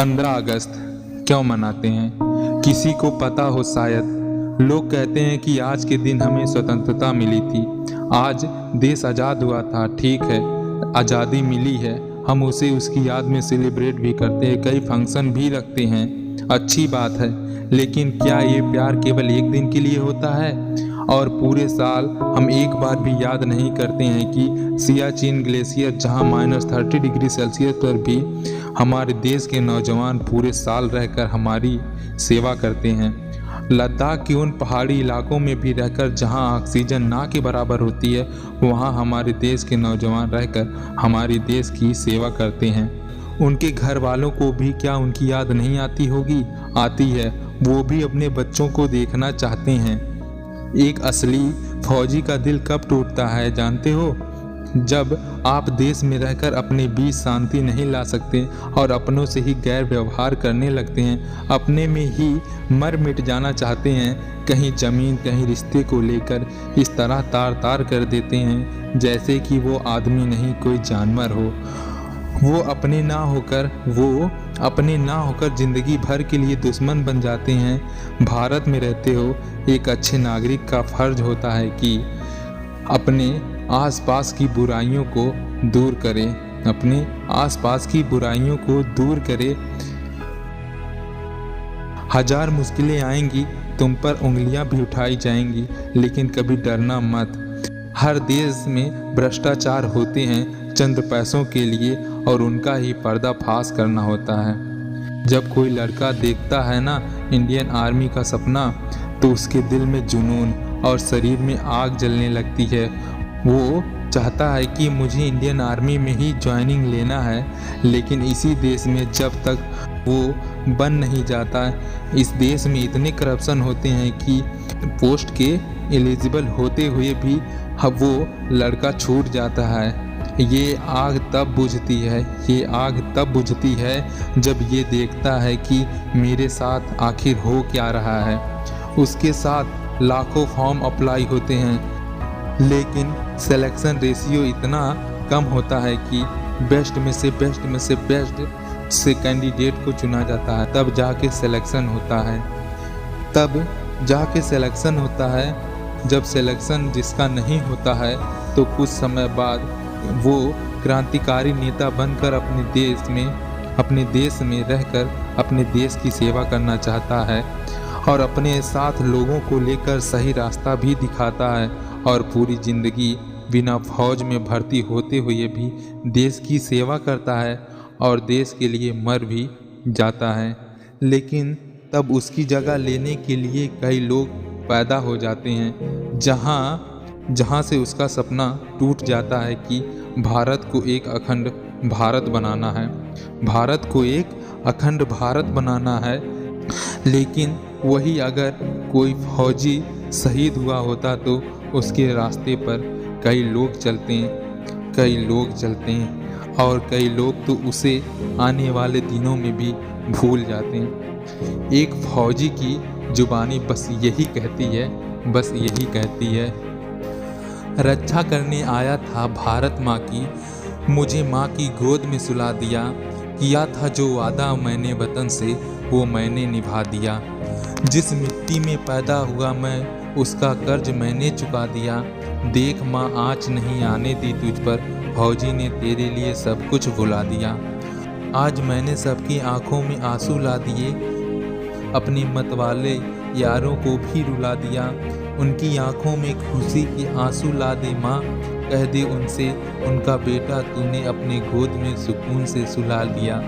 15 अगस्त क्यों मनाते हैं? किसी को पता हो शायद। लोग कहते हैं कि आज के दिन हमें स्वतंत्रता मिली थी, आज देश आज़ाद हुआ था। ठीक है, आज़ादी मिली है, हम उसे उसकी याद में सेलिब्रेट भी करते हैं, कई फंक्शन भी रखते हैं, अच्छी बात है। लेकिन क्या ये प्यार केवल एक दिन के लिए होता है? और पूरे साल हम एक बार भी याद नहीं करते हैं कि सियाचिन ग्लेशियर, जहां -30 डिग्री सेल्सियस पर भी हमारे देश के नौजवान पूरे साल रहकर हमारी सेवा करते हैं। लद्दाख के उन पहाड़ी इलाकों में भी रहकर जहां ऑक्सीजन ना के बराबर होती है, वहां हमारे देश के नौजवान रहकर हमारे देश की सेवा करते हैं। उनके घर वालों को भी क्या उनकी याद नहीं आती होगी? आती है। वो भी अपने बच्चों को देखना चाहते हैं। एक असली फौजी का दिल कब टूटता है जानते हो? जब आप देश में रहकर अपने बीच शांति नहीं ला सकते और अपनों से ही गैर व्यवहार करने लगते हैं, अपने में ही मर मिट जाना चाहते हैं, कहीं ज़मीन कहीं रिश्ते को लेकर इस तरह तार तार कर देते हैं जैसे कि वो आदमी नहीं कोई जानवर हो। वो अपने ना होकर ज़िंदगी भर के लिए दुश्मन बन जाते हैं। भारत में रहते हो, एक अच्छे नागरिक का फर्ज होता है कि अपने आसपास की बुराइयों को दूर करें, अपने आसपास की बुराइयों को दूर करें। हजार मुश्किलें आएंगी, तुम पर उंगलियां भी उठाई जाएंगी, लेकिन कभी डरना मत। हर देश में भ्रष्टाचार होते हैं चंद पैसों के लिए, और उनका ही पर्दाफाश करना होता है। जब कोई लड़का देखता है ना इंडियन आर्मी का सपना, तो उसके दिल में जुनून और शरीर में आग जलने लगती है। वो चाहता है कि मुझे इंडियन आर्मी में ही ज्वाइनिंग लेना है, लेकिन इसी देश में जब तक वो बन नहीं जाता, इस देश में इतने करप्शन होते हैं कि पोस्ट के एलिजिबल होते हुए भी वो लड़का छूट जाता है। ये आग तब बुझती है जब ये देखता है कि मेरे साथ आखिर हो क्या रहा है। उसके साथ लाखों फॉर्म अप्लाई होते हैं, लेकिन सिलेक्शन रेशियो इतना कम होता है कि बेस्ट में से बेस्ट से कैंडिडेट को चुना जाता है। तब जाके सिलेक्शन होता है। जब सिलेक्शन जिसका नहीं होता है, तो कुछ समय बाद वो क्रांतिकारी नेता बनकर अपने देश में रहकर अपने देश की सेवा करना चाहता है, और अपने साथ लोगों को लेकर सही रास्ता भी दिखाता है, और पूरी ज़िंदगी बिना फौज में भर्ती होते हुए भी देश की सेवा करता है और देश के लिए मर भी जाता है। लेकिन तब उसकी जगह लेने के लिए कई लोग पैदा हो जाते हैं, जहाँ से उसका सपना टूट जाता है कि भारत को एक अखंड भारत बनाना है। लेकिन वही अगर कोई फौजी शहीद हुआ होता, तो उसके रास्ते पर कई लोग चलते हैं और कई लोग तो उसे आने वाले दिनों में भी भूल जाते हैं। एक फौजी की जुबानी बस यही कहती है, रक्षा करने आया था भारत माँ की, मुझे माँ की गोद में सुला दिया, किया था जो वादा मैंने वतन से, वो मैंने निभा दिया। जिस मिट्टी में पैदा हुआ मैं, उसका कर्ज मैंने चुका दिया। देख माँ आँच नहीं आने दी तुझ पर, फौजी ने तेरे लिए सब कुछ भुला दिया। आज मैंने सबकी आंखों में आंसू ला दिए, अपने मतवाले यारों को भी रुला दिया। उनकी आंखों में खुशी के आंसू ला दे माँ, कह दे उनसे उनका बेटा तूने अपने गोद में सुकून से सुला लिया।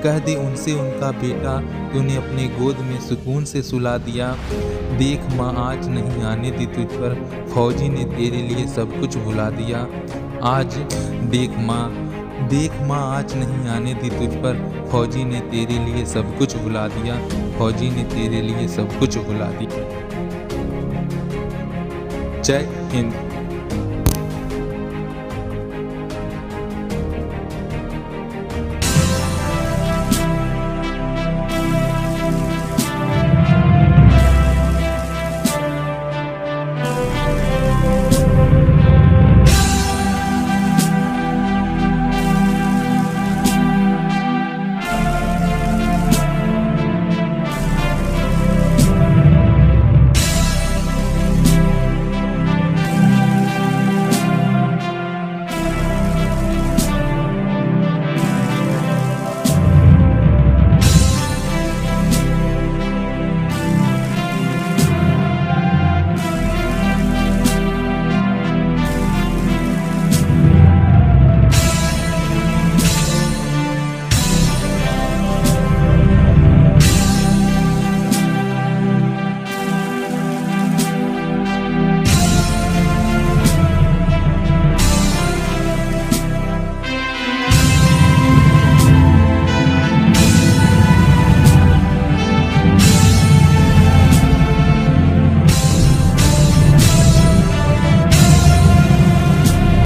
कह दे उनसे उनका बेटा तूने अपने गोद में सुकून से सुला दिया। देख माँ आज नहीं आने दी तुझ पर, फौजी ने तेरे लिए सब कुछ भुला दिया। आज देख माँ आज नहीं आने दी तुझ पर, फौजी ने तेरे लिए सब कुछ भुला दिया। जय हिंद।